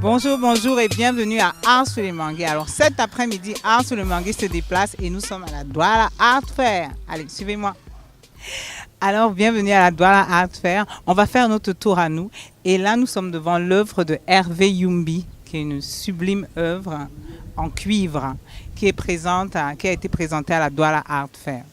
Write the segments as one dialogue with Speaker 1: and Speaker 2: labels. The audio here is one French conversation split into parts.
Speaker 1: Bonjour, bonjour et bienvenue à Art sur les Manguiers. Alors cet après-midi, Art sur les Manguiers se déplace et nous sommes à la Douala Art Fair. Allez, suivez-moi. Alors bienvenue à la Douala Art Fair. On va faire notre tour à nous. Et là, nous sommes devant l'œuvre de Hervé Youmbi, qui est une sublime œuvre en cuivre qui a été présentée à la Douala Art Fair.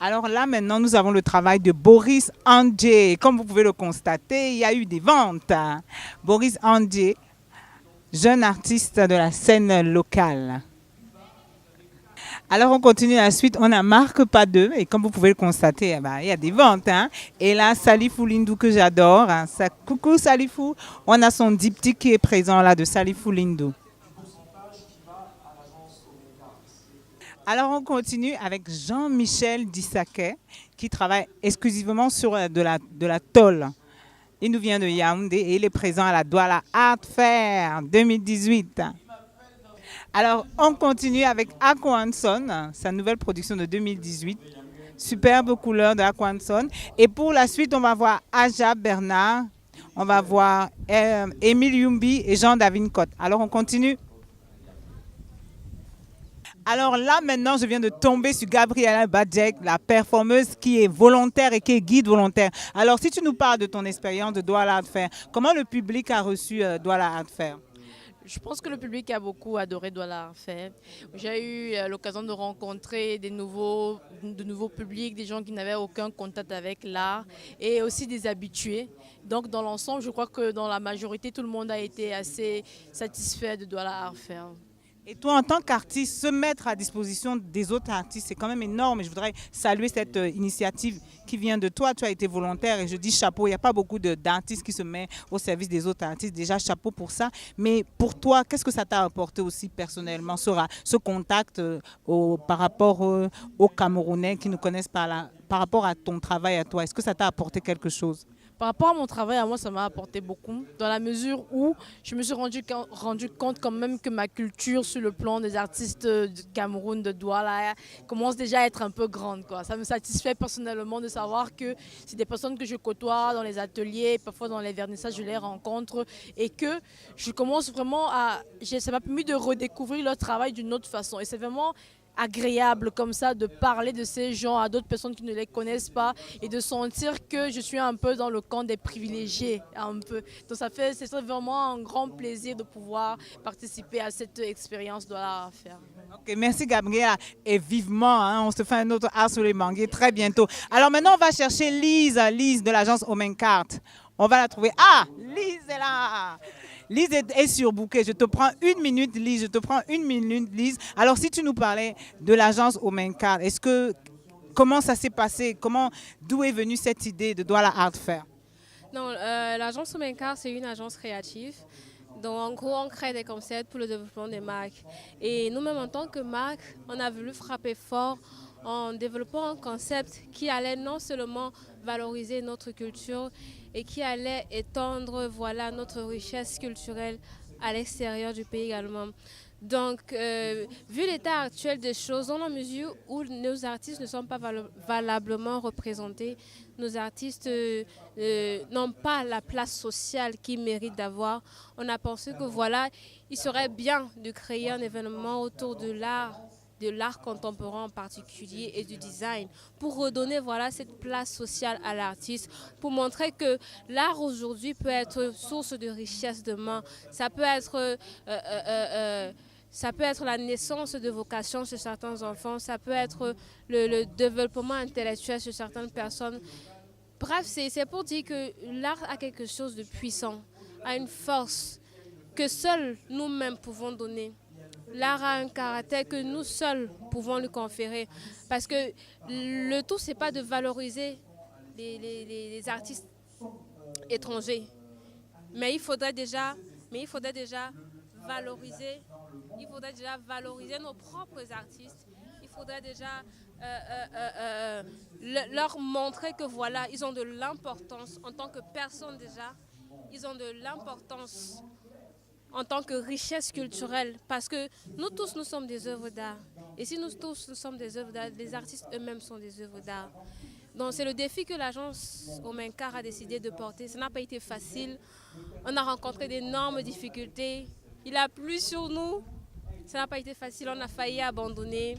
Speaker 1: Alors là, maintenant, nous avons le travail de Boris Andjé. Comme vous pouvez le constater, il y a eu des ventes. Boris Andjé, jeune artiste de la scène locale. Alors, on continue la suite. On a Marc Padeux. Et comme vous pouvez le constater, il y a des ventes. Et là, Salifou Lindou, que j'adore. Coucou Salifou. On a son diptyque qui est présent là de Salifou Lindou. Alors on continue avec Jean-Michel Dissaquet qui travaille exclusivement sur de la tôle. Il nous vient de Yaoundé et il est présent à la Douala Art Fair 2018. Alors on continue avec Aquanson, sa nouvelle production de 2018. Superbe couleur de Aquanson. Et pour la suite, on va voir Aja Bernard, on va voir Émile Youmbi et Jean-David Cotte. Alors on continue. Alors là, maintenant, je viens de tomber sur Gabriela Badjek, la performeuse qui est volontaire et qui est guide volontaire. Alors, si tu nous parles de ton expérience de Douala Art Fair, comment le public a reçu Douala Art Fair?
Speaker 2: Je pense que le public a beaucoup adoré Douala Art Fair. J'ai eu l'occasion de rencontrer de nouveaux publics, des gens qui n'avaient aucun contact avec l'art et aussi des habitués. Donc dans l'ensemble, je crois que dans la majorité, tout le monde a été assez satisfait de Douala Art Fair.
Speaker 1: Et toi, en tant qu'artiste, se mettre à disposition des autres artistes, c'est quand même énorme. Et je voudrais saluer cette initiative qui vient de toi. Tu as été volontaire et je dis chapeau. Il n'y a pas beaucoup d'artistes qui se mettent au service des autres artistes. Déjà, chapeau pour ça. Mais pour toi, qu'est-ce que ça t'a apporté aussi personnellement, ce contact par rapport aux Camerounais qui ne connaissent pas par rapport à ton travail à toi? Est-ce que ça t'a apporté quelque chose?
Speaker 2: Par rapport à mon travail, à moi, ça m'a apporté beaucoup, dans la mesure où je me suis rendu compte quand même que ma culture sur le plan des artistes du Cameroun, de Douala, commence déjà à être un peu grande, quoi. Ça me satisfait personnellement de savoir que c'est des personnes que je côtoie dans les ateliers, parfois dans les vernissages, je les rencontre et que je commence vraiment ça m'a permis de redécouvrir leur travail d'une autre façon. Et c'est vraiment agréable comme ça de parler de ces gens à d'autres personnes qui ne les connaissent pas et de sentir que je suis un peu dans le camp des privilégiés un peu. Donc c'est vraiment un grand plaisir de pouvoir participer à cette expérience de l'art faire.
Speaker 1: Ok, merci Gabriela et vivement, on se fait un autre Art sur les Manguiers très bientôt. Alors maintenant on va chercher Lise de l'agence Omencart. On va la trouver. Ah, Lise est là. Lise est surbooké. Je te prends une minute, Lise. Je te prends une minute, Lise. Alors, si tu nous parlais de l'agence Omencart, comment ça s'est passé? D'où est venue cette idée de Douala Art Fair?
Speaker 3: Non, l'agence Omencart, c'est une agence créative. Donc, en gros, on crée des concepts pour le développement des marques. Et nous-mêmes, en tant que marque, on a voulu frapper fort en développant un concept qui allait non seulement valoriser notre culture et qui allait étendre notre richesse culturelle à l'extérieur du pays également. Donc, vu l'état actuel des choses, dans la mesure où nos artistes ne sont pas valablement représentés, nos artistes n'ont pas la place sociale qu'ils méritent d'avoir, on a pensé que il serait bien de créer un événement autour de l'art contemporain en particulier et du design, pour redonner cette place sociale à l'artiste, pour montrer que l'art aujourd'hui peut être source de richesse demain. Ça peut être la naissance de vocations chez certains enfants, ça peut être le développement intellectuel chez certaines personnes. Bref, c'est pour dire que l'art a quelque chose de puissant, a une force que seuls nous-mêmes pouvons donner. L'art a un caractère que nous seuls pouvons lui conférer. Parce que le tout, c'est pas de valoriser les artistes étrangers. Mais il faudrait déjà valoriser, nos propres artistes. Il faudrait déjà leur montrer que ils ont de l'importance en tant que personne déjà. Ils ont de l'importance en tant que richesse culturelle, parce que nous tous, nous sommes des œuvres d'art. Et si nous tous, nous sommes des œuvres d'art, les artistes eux-mêmes sont des œuvres d'art. Donc c'est le défi que l'agence Omenkar a décidé de porter. Ça n'a pas été facile. On a rencontré d'énormes difficultés. Il a plu sur nous. Ça n'a pas été facile. On a failli abandonner.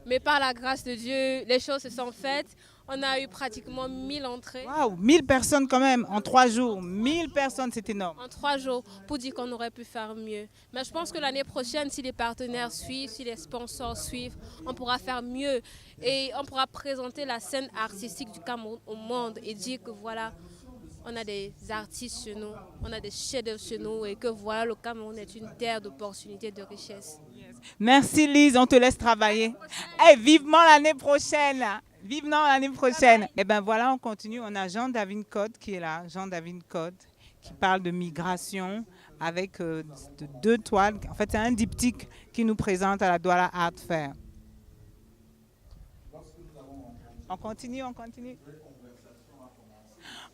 Speaker 3: Mais par la grâce de Dieu, les choses se sont faites. On a eu pratiquement 1000 entrées.
Speaker 1: Waouh, 1000 personnes quand même en 3 jours. 1000 personnes, c'est énorme.
Speaker 3: En 3 jours, pour dire qu'on aurait pu faire mieux. Mais je pense que l'année prochaine, si les partenaires suivent, si les sponsors suivent, on pourra faire mieux. Et on pourra présenter la scène artistique du Cameroun au monde et dire que voilà, on a des artistes chez nous, on a des chefs-d'œuvre chez nous et que voilà, le Cameroun est une terre d'opportunités, de richesse.
Speaker 1: Merci Lise, on te laisse travailler. Hey, vivement l'année prochaine. Vivement l'année prochaine. Et bien voilà, on continue. On a Jean-David Code qui est là. Jean-David Code qui parle de migration avec 2 toiles. En fait, c'est un diptyque qui nous présente à la Douala Art Fair. On continue, on continue.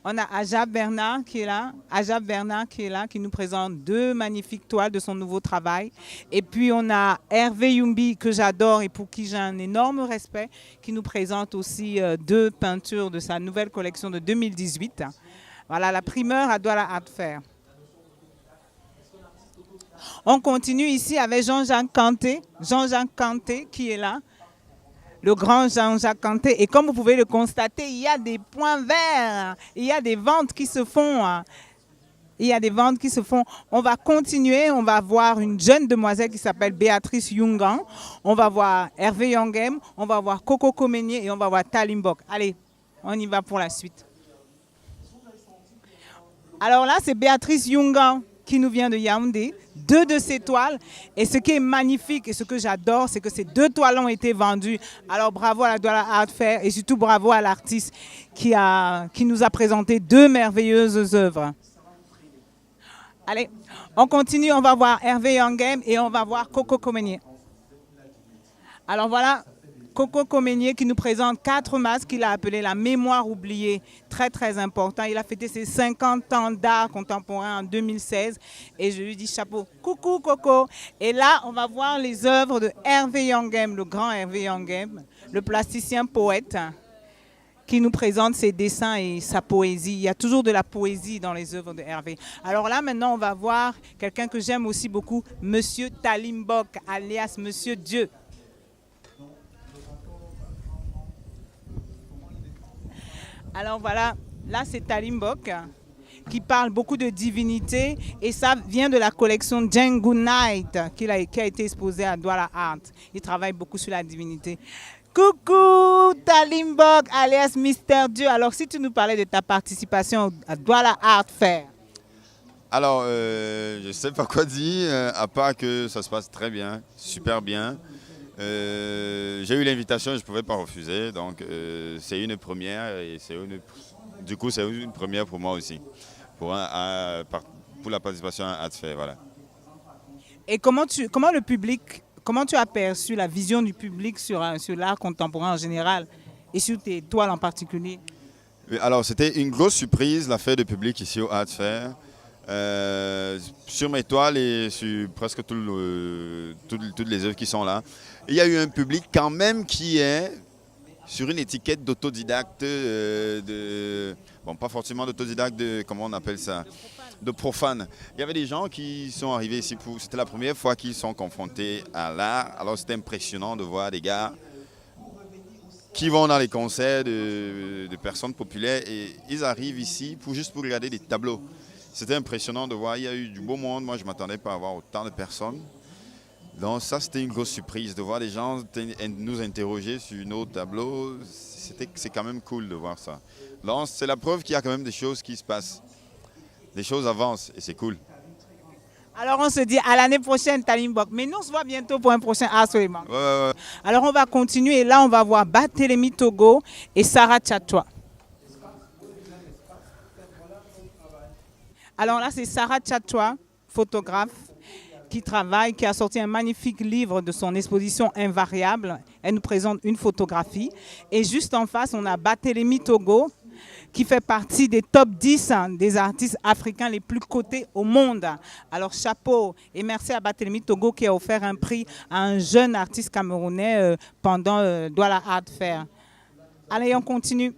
Speaker 1: On a Ajab Bernard qui est là. Ajab Bernard qui est là, qui nous présente 2 magnifiques toiles de son nouveau travail. Et puis on a Hervé Yumbi, que j'adore et pour qui j'ai un énorme respect, qui nous présente aussi 2 peintures de sa nouvelle collection de 2018. Voilà la primeur à Douala Art Fair. On continue ici avec Jean-Jacques Kanté. Jean-Jacques Kanté qui est là. Le grand Jean-Jacques Kanté. Et comme vous pouvez le constater, il y a des points verts. Il y a des ventes qui se font. Il y a des ventes qui se font. On va continuer. On va voir une jeune demoiselle qui s'appelle Béatrice Yungan. On va voir Hervé Yangem. On va voir Coco Comenye et on va voir Talimbok. Allez, on y va pour la suite. Alors là, c'est Béatrice Yungan qui nous vient de Yaoundé. 2 de ces toiles. Et ce qui est magnifique et ce que j'adore, c'est que ces 2 toiles ont été vendues. Alors bravo à la Douala Art Fair et surtout bravo à l'artiste qui nous a présenté 2 merveilleuses œuvres. Allez, on continue, on va voir Hervé Yangem et on va voir Coco Comenye. Alors voilà, Coco Comenye qui nous présente 4 masques qu'il a appelé la mémoire oubliée. Très très important. Il a fêté ses 50 ans d'art contemporain en 2016 et je lui dis chapeau. Coucou Coco. Et là, on va voir les œuvres de Hervé Yangem, le grand Hervé Yangem, le plasticien poète qui nous présente ses dessins et sa poésie. Il y a toujours de la poésie dans les œuvres de Hervé. Alors là, maintenant, on va voir quelqu'un que j'aime aussi beaucoup, Monsieur Talimbok, alias Monsieur Dieu. Alors voilà, là c'est Talimbok qui parle beaucoup de divinité et ça vient de la collection Django Night qui a été exposée à Douala Art. Il travaille beaucoup sur la divinité. Coucou Talimbok alias Mister Dieu. Alors si tu nous parlais de ta participation à Douala Art Fair.
Speaker 4: Alors je ne sais pas quoi dire à part que ça se passe très bien, super bien. J'ai eu l'invitation et je ne pouvais pas refuser, donc c'est une première et du coup c'est une première pour moi aussi, pour la participation à Art Fair, voilà.
Speaker 1: Et comment tu as perçu la vision du public sur l'art contemporain en général et sur tes toiles en particulier?
Speaker 4: Alors c'était une grosse surprise la fête de public ici au Art Fair. Sur mes toiles et sur presque toutes les œuvres qui sont là. Il y a eu un public quand même qui est sur une étiquette d'autodidacte, bon pas forcément d'autodidacte, comment on appelle ça, de profane. Il y avait des gens qui sont arrivés ici, c'était la première fois qu'ils sont confrontés à l'art, alors c'était impressionnant de voir des gars qui vont dans les concerts de personnes populaires et ils arrivent ici juste pour regarder des tableaux. C'était impressionnant de voir, il y a eu du beau monde, moi je ne m'attendais pas à voir autant de personnes. Donc ça c'était une grosse surprise, de voir des gens nous interroger sur nos tableaux, c'est quand même cool de voir ça. Donc c'est la preuve qu'il y a quand même des choses qui se passent, des choses avancent et c'est cool.
Speaker 1: Alors on se dit à l'année prochaine Talimbok, mais nous on se voit bientôt pour un prochain Art Soleman.
Speaker 4: Ouais.
Speaker 1: Alors on va continuer et là on va voir Barthélémy Togo et Sarah Tchatchoua. Alors là, c'est Sarah Tchatchoua, photographe, qui a sorti un magnifique livre de son exposition Invariable. Elle nous présente une photographie. Et juste en face, on a Barthélémy Togo, qui fait partie des top 10 des artistes africains les plus cotés au monde. Alors chapeau et merci à Barthélemy Togo qui a offert un prix à un jeune artiste camerounais pendant Douala Art Fair. Allez, on continue.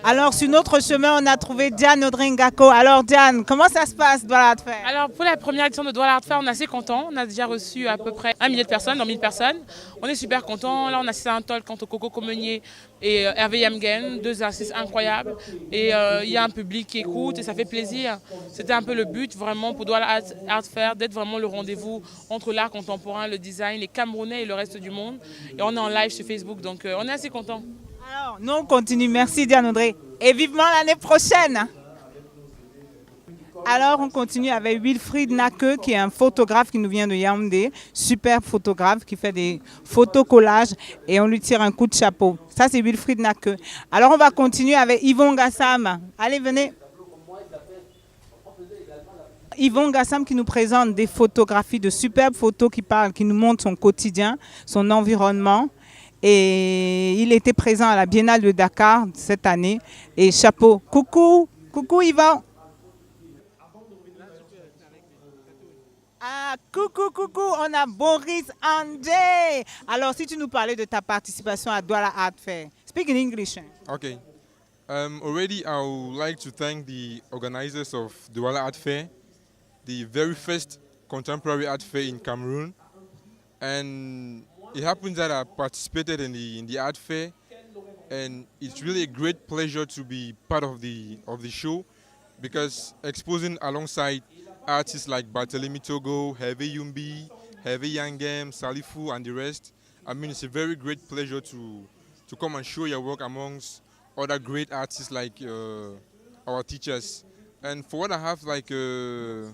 Speaker 1: Alors, sur notre chemin, on a trouvé Diane Audrey-Ngako. Alors, Diane, comment ça se passe, Douala Art Fair?
Speaker 5: Alors, pour la première édition de Douala Art Fair, on est assez content. On a déjà reçu à peu près 1 millier de personnes, dans 1000 personnes. On est super content. Là, on a assisté à un talk entre Coco Comenier et Hervé Yamgen, 2 artistes incroyables. Et il y a un public qui écoute et ça fait plaisir. C'était un peu le but, vraiment, pour Douala Art Fair, d'être vraiment le rendez-vous entre l'art contemporain, le design, les Camerounais et le reste du monde. Et on est en live sur Facebook, donc on est assez content.
Speaker 1: Alors, nous on continue. Merci Diane Audrey. Et vivement l'année prochaine. Alors, on continue avec Wilfried Nake, qui est un photographe qui nous vient de Yaoundé. Super photographe qui fait des photos collages et on lui tire un coup de chapeau. Ça, c'est Wilfried Nake. Alors, on va continuer avec Yvon Gassam. Allez, venez. Yvon Gassam qui nous présente des photographies, de superbes photos qui nous montrent son quotidien, son environnement. Et il était présent à la Biennale de Dakar cette année. Et chapeau. Coucou, coucou Yvan. Ah, coucou, coucou, on a Boris Andé. Alors, si tu nous parlais de ta participation à Douala Art Fair, speak in English.
Speaker 6: Okay. Already, I would like to thank the organizers of Douala Art Fair, the very first contemporary art fair in Cameroon. And it happens that I participated in the art fair, and it's really a great pleasure to be part of the show, because exposing alongside artists like Barthélemy Togo, Hervé Yumbi, Hervé Yangem, Salifu, and the rest. I mean, it's a very great pleasure to come and show your work amongst other great artists like our teachers. And for what I have like a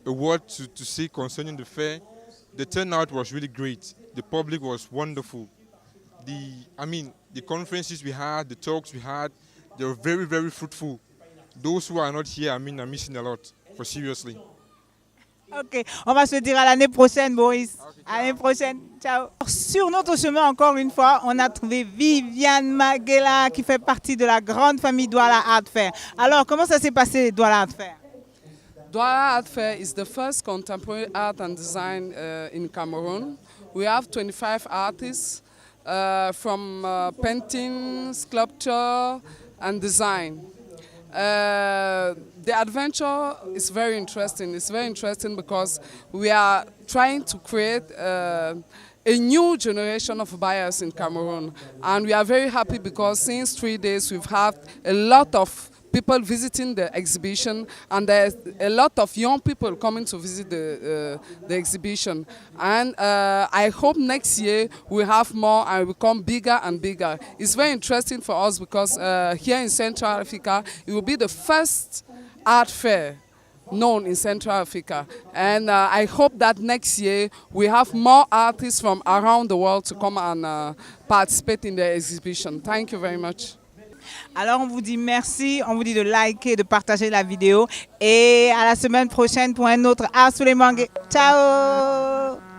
Speaker 6: word to say concerning the fair, the turnout was really great. The public was wonderful. The conferences we had, the talks we had, they were very, very fruitful. Those who are not here, I mean, are missing a lot, for seriously.
Speaker 1: Ok, on va se dire à l'année prochaine, Boris. À l'année prochaine, ciao. Sur notre chemin, encore une fois, on a trouvé Viviane Maguela qui fait partie de la grande famille Douala Art Fair. Alors, comment ça s'est passé, Douala Art Fair?
Speaker 7: Douala Art Fair is the first contemporary art and design in Cameroon. We have 25 artists from painting, sculpture, and design. The adventure is very interesting. It's very interesting because we are trying to create a new generation of buyers in Cameroon. And we are very happy because since 3 days we've had a lot of people visiting the exhibition, and there's a lot of young people coming to visit the exhibition. And I hope next year we have more and we become bigger and bigger. It's very interesting for us because here in Central Africa, it will be the first art fair known in Central Africa. And I hope that next year we have more artists from around the world to come and participate in the exhibition. Thank you very much.
Speaker 1: Alors, on vous dit merci, on vous dit de liker, de partager la vidéo et à la semaine prochaine pour un autre Art sous les mangues. Ciao!